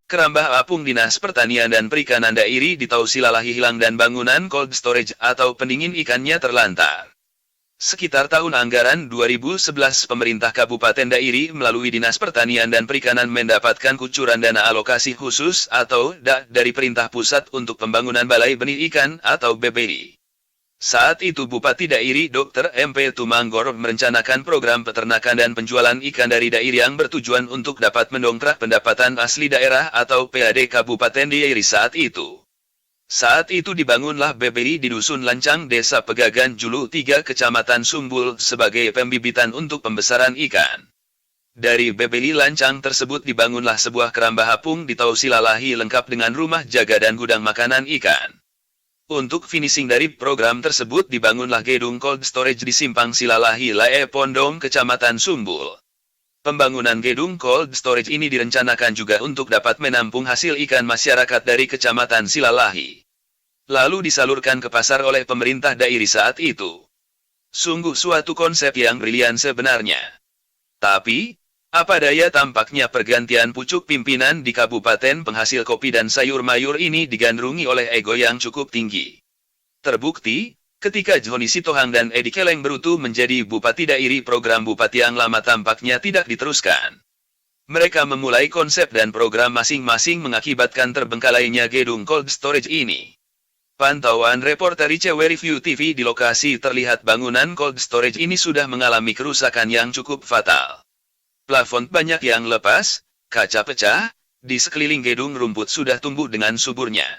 Kerambah apung Dinas Pertanian dan Perikanan Dairi di Tausilalahi hilang dan bangunan cold storage atau pendingin ikannya terlantar. Sekitar tahun anggaran 2011 pemerintah Kabupaten Dairi melalui Dinas Pertanian dan Perikanan mendapatkan kucuran dana alokasi khusus atau DA dari Perintah Pusat untuk pembangunan Balai Benih Ikan atau BBI. Saat itu Bupati Dairi Dr. MP Tumanggor merencanakan program peternakan dan penjualan ikan dari Dairi yang bertujuan untuk dapat mendongkrak pendapatan asli daerah atau PAD Kabupaten Dairi saat itu. Saat itu dibangunlah BBI di Dusun Lancang Desa Pegagan Julu 3 Kecamatan Sumbul sebagai pembibitan untuk pembesaran ikan. Dari BBI Lancang tersebut dibangunlah sebuah kerambah apung di Tausilalahi lengkap dengan rumah jaga dan gudang makanan ikan. Untuk finishing dari program tersebut dibangunlah gedung cold storage di Simpang Silalahi Lae Pondong Kecamatan Sumbul. Pembangunan gedung cold storage ini direncanakan juga untuk dapat menampung hasil ikan masyarakat dari Kecamatan Silalahi. Lalu disalurkan ke pasar oleh pemerintah Dairi saat itu. Sungguh suatu konsep yang brilian sebenarnya. Tapi, apa daya tampaknya pergantian pucuk pimpinan di kabupaten penghasil kopi dan sayur mayur ini digandrungi oleh ego yang cukup tinggi. Terbukti, ketika Joni Sitohang dan Edi Keleng Berutu menjadi Bupati Dairi program Bupati yang lama tampaknya tidak diteruskan. Mereka memulai konsep dan program masing-masing mengakibatkan terbengkalainya gedung cold storage ini. Pantauan reporter ICW Review TV di lokasi terlihat bangunan cold storage ini sudah mengalami kerusakan yang cukup fatal. Plafon banyak yang lepas, kaca pecah, di sekeliling gedung rumput sudah tumbuh dengan suburnya.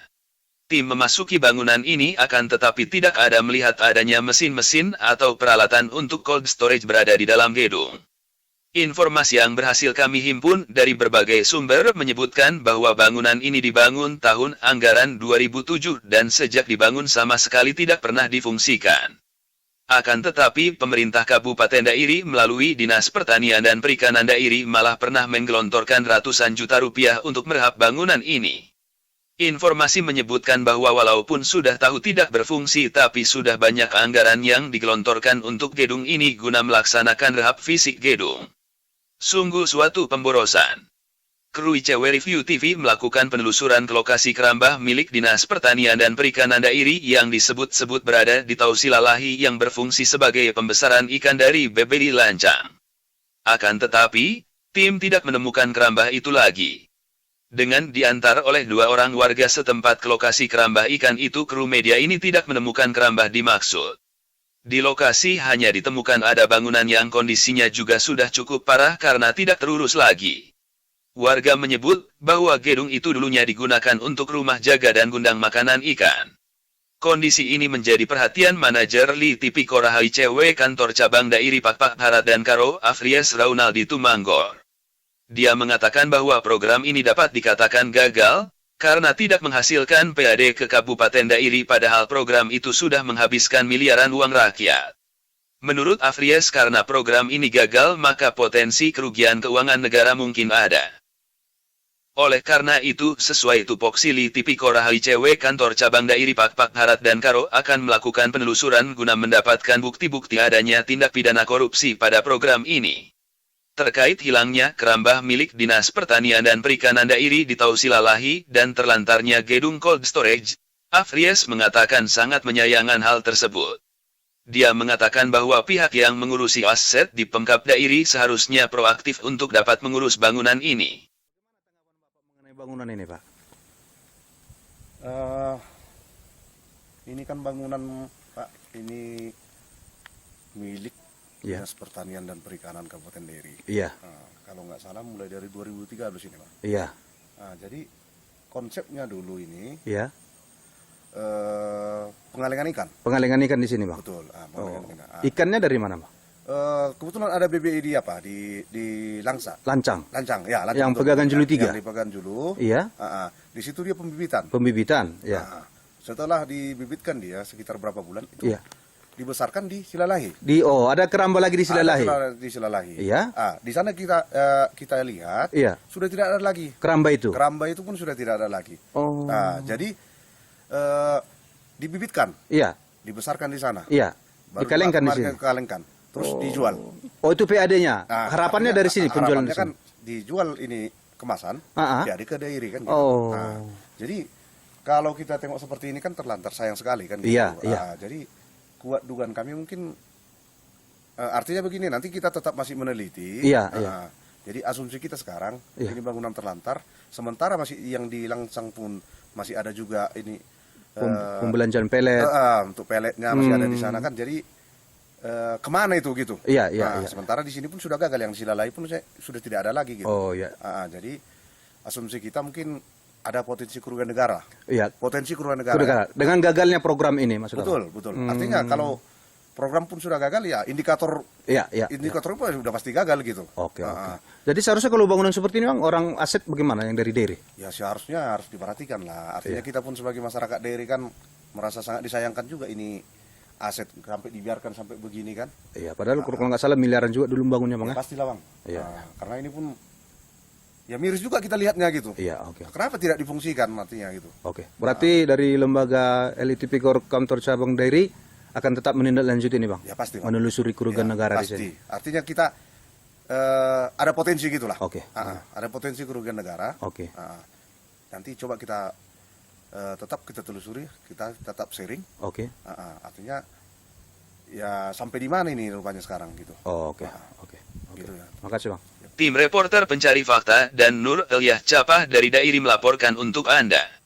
Tim memasuki bangunan ini akan tetapi tidak ada melihat adanya mesin-mesin atau peralatan untuk cold storage berada di dalam gedung. Informasi yang berhasil kami himpun dari berbagai sumber menyebutkan bahwa bangunan ini dibangun tahun anggaran 2007 dan sejak dibangun sama sekali tidak pernah difungsikan. Akan tetapi pemerintah Kabupaten Dairi melalui Dinas Pertanian dan Perikanan Dairi malah pernah menggelontorkan ratusan juta rupiah untuk merehab bangunan ini. Informasi menyebutkan bahwa walaupun sudah tahu tidak berfungsi tapi sudah banyak anggaran yang digelontorkan untuk gedung ini guna melaksanakan rehab fisik gedung. Sungguh suatu pemborosan. Kru ICW Review TV melakukan penelusuran ke lokasi kerambah milik Dinas Pertanian dan Perikanan Dairi yang disebut-sebut berada di Tausilalahi yang berfungsi sebagai pembesaran ikan dari BBI Lancang. Akan tetapi, tim tidak menemukan kerambah itu lagi. Dengan diantar oleh 2 orang warga setempat ke lokasi kerambah ikan itu, kru media ini tidak menemukan kerambah dimaksud. Di lokasi hanya ditemukan ada bangunan yang kondisinya juga sudah cukup parah karena tidak terurus lagi. Warga menyebut bahwa gedung itu dulunya digunakan untuk rumah jaga dan gudang makanan ikan. Kondisi ini menjadi perhatian manajer Li Tipikora ICW kantor cabang Dairi Pakpak Harat dan Karo Afries Raunaldi Tumanggor. Dia mengatakan bahwa program ini dapat dikatakan gagal, karena tidak menghasilkan PAD ke Kabupaten Dairi padahal program itu sudah menghabiskan miliaran uang rakyat. Menurut Afries karena program ini gagal maka potensi kerugian keuangan negara mungkin ada. Oleh karena itu, sesuai tupoksi Li Tipikora ICW kantor cabang Dairi Pakpak Harat dan Karo akan melakukan penelusuran guna mendapatkan bukti-bukti adanya tindak pidana korupsi pada program ini. Terkait hilangnya kerambah milik Dinas Pertanian dan Perikanan Dairi di Tausilalahi dan terlantarnya gedung cold storage, Afries mengatakan sangat menyayangkan hal tersebut. Dia mengatakan bahwa pihak yang mengurusi aset di Pemkab Dairi seharusnya proaktif untuk dapat mengurus bangunan ini. Mengenai bangunan ini, Pak? Ini kan bangunan, Pak, ini milik Iya. Dinas Pertanian dan Perikanan Kabupaten Dairi. Iya. Nah, kalau nggak salah mulai dari 2013 ini, Pak. Iya. Nah, jadi konsepnya dulu ini Iya. pengalengan ikan. Pengalengan ikan di sini, Pak. Betul. Oh. Pengalengan ikan. Ikannya dari mana, Pak? Kebetulan ada BBI di apa? Di Langsa. Lancang. Lancang, ya. Lancang Yang betul. Pegagan Julu 3? Yang di Pegagan Julu. Iya. Di situ dia pembibitan. Pembibitan, ya. Nah, setelah dibibitkan dia sekitar berapa bulan itu Iya. dibesarkan di Silalahi. Ada keramba lagi di Silalahi. Ada di Silalahi. Iya. Di sana kita lihat Iya. sudah tidak ada lagi. Keramba itu. Keramba itu pun sudah tidak ada lagi. Oh. Nah, jadi dibibitkan, Iya. dibesarkan di sana. Iya. Baru Dikalengkan di kemarin sini. dikalengkan, terus dijual. Oh, itu PAD-nya. Nah, harapannya dari sini penjualan harapannya di kan sini. dijual ini kemasan, Ah, ah. jadi ke dairi kan. Gitu. Oh. Nah, jadi kalau kita tengok seperti ini kan terlantar, sayang sekali kan. Gitu. Iya, iya. Jadi kuat dugaan kami mungkin artinya begini, nanti kita tetap masih meneliti. Iya, iya. Jadi asumsi kita sekarang Iya. ini bangunan terlantar, sementara masih yang di Langsang pun masih ada juga ini Pembelanjaan pelet. untuk peletnya masih ada di sana kan. Jadi kemana itu gitu? Iya, iya, iya. Sementara di sini pun sudah gagal, yang di Silalai pun sudah tidak ada lagi gitu. Oh, iya. Jadi asumsi kita mungkin ada potensi kerugian negara. Iya. Potensi kerugian negara. Sudah, dengan gagalnya program ini maksudnya. Betul, betul. Artinya kalau program pun sudah gagal ya indikator Iya, iya. indikator pun sudah pasti gagal gitu. Oke, oke. Jadi seharusnya kalau bangunan seperti ini Bang, orang aset bagaimana yang dari daerah? Ya seharusnya harus diperhatikan lah. Artinya kita pun sebagai masyarakat daerah kan merasa sangat disayangkan juga ini aset sampai dibiarkan sampai begini kan. Iya, padahal kalau nggak salah miliaran juga dulu bangunnya Bang. Ya, pastilah Bang. Iya. Karena ini pun ya miris juga kita lihatnya gitu. Iya, oke. Kenapa tidak difungsikan artinya gitu. Oke. Berarti dari lembaga LITP Kor kantor cabang daerah akan tetap menindaklanjuti ini Bang. Ya pasti Bang. Menelusuri kerugian Ya, negara pasti. di sini. Artinya kita ada potensi gitulah. Oke. Ada potensi kerugian negara. Oke. Nanti coba kita tetap kita telusuri, kita tetap sharing. Oke. Artinya ya sampai di mana ini rupanya sekarang gitu. Oh, oke. Oke. Gitu ya. Makasih Bang. Tim reporter pencari fakta dan Nur Elyah Capah dari Dairi melaporkan untuk Anda.